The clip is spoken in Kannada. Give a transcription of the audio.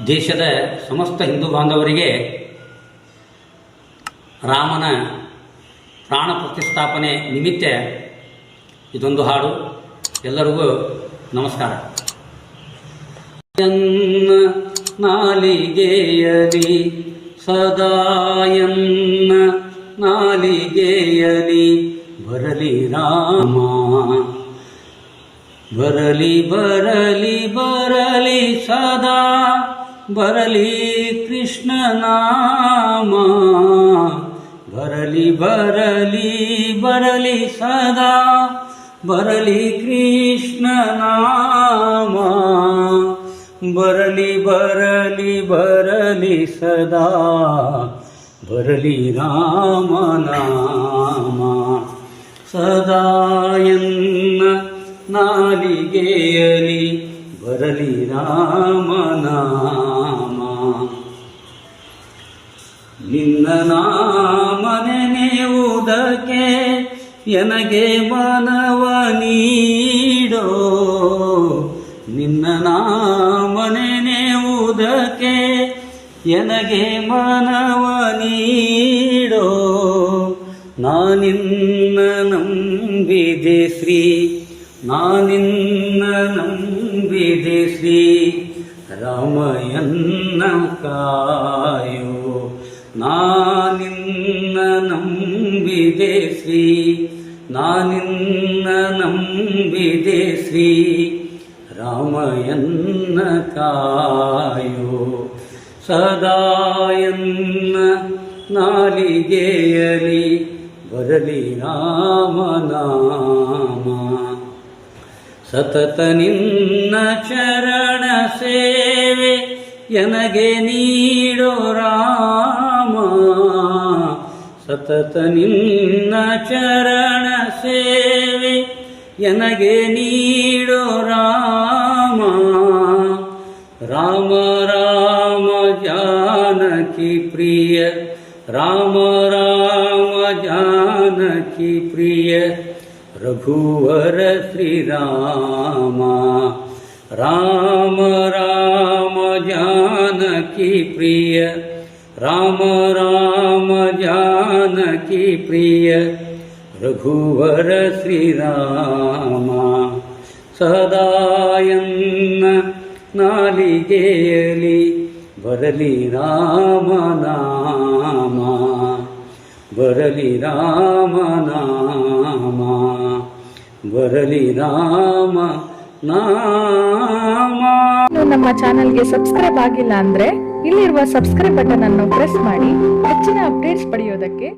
ದೇಶದ ಸಮಸ್ತ ಹಿಂದೂ ಬಾಂಧವರಿಗೆ ರಾಮನ ಪ್ರಾಣ ಪ್ರತಿಷ್ಠಾಪನೆ ನಿಮಿತ್ತ ಇದೊಂದು ಹಾಡು. ಎಲ್ಲರಿಗೂ ನಮಸ್ಕಾರ. ನಾಲಿಗೆಯಲಿ ಸದಾಯನ್ನ ನಾಲಿಗೆಯಲಿ ಬರಲಿ ರಾಮ, ಬರಲಿ ಬರಲಿ ಬರಲಿ ಸದಾ ಬರಲಿ ಕೃಷ್ಣ ನಾಮ, ಬರಲಿ ಬರಲಿ ಬರಲಿ ಸದಾ ಬರಲಿ ಕೃಷ್ಣ ನಾಮ, ಬರಲಿ ಬರಲಿ ಬರಲಿ ಸದಾ ಬರಲಿ ರಾಮ ನಾಮ. ಸದಾಯನ್ನ ನಾಲಿಗೆಯಲಿ ಬರಲಿ ರಾಮ ನಾಮ. ನಿನ್ನ ನಾಮ ನೆನೆಯುವುದಕ್ಕೆ ಎನಗೆ ಮನವ ನೀಡೋ, ನಿನ್ನ ನಾಮ ನೆನೆಯುವುದಕ್ಕೆ ಎನಗೆ ಮನವ ನೀಡೋ. ನಾನಿನ್ನ ನಂಬಿದೆ ಶ್ರೀ, ನಾನಿನ್ನ ನಂಬಿದೆ ಶ್ರೀ ರಾಮಯನ್ನ ಕಾಯೋ. ನಾನಿನ್ನ ನಂಬಿದೆ ಶ್ರೀ, ನಾನಿನ್ನ ನಂಬಿದೆ ಶ್ರೀ ರಾಮಯನ್ನ ಕಾಯೋ. ಸದಾಯನ್ನ ನಾಲಿಗೆಯಲಿ ಬರಲಿ ರಾಮ ನಾಮ. ಸತತ ನಿನ್ನ ಚರಣ ಸೇವೆ ಎನಗೆ ನೀಡೋ ರಾಮ, ಸತತ ನಿನ್ನ ಚರಣ ಸೇವೆ ಎನಗೆ ನೀಡೋ ರಾಮ. ರಾಮ ರಾಮ ಜಾನಕಿ ಪ್ರಿಯ, ರಾಮ ರಾಮ ಜಾನಕಿ ಪ್ರಿಯ ರಘುವರ ಶ್ರೀರಾಮ. ರಾಮ ರಾಮ ಜಾನಕಿ ಪ್ರಿಯ, ರಾಮ ರಾಮ ಜಾನಕಿ ಪ್ರಿಯ ರಘುವರ ಶ್ರೀರಾಮ. ಸದಾಯನ್ನ ನಾಲಿಗೆಯಲಿ ಬರಲಿ ರಾಮ ನಾಮ, ಬರಲಿ ರಾಮ ನಾಮ, ಬರಲಿ ರಾಮ ನಾಮ. ನಮ್ಮ ಚಾನೆಲ್ಗೆ ಸಬ್ಸ್ಕ್ರೈಬ್ ಆಗಿಲ್ಲ ಅಂದ್ರೆ ಇಲ್ಲಿರುವ ಸಬ್ಸ್ಕ್ರೈಬ್ ಬಟನ್ ಅನ್ನು ಪ್ರೆಸ್ ಮಾಡಿ ಹೆಚ್ಚಿನ ಅಪ್ಡೇಟ್ಸ್ ಪಡೆಯೋದಕ್ಕೆ.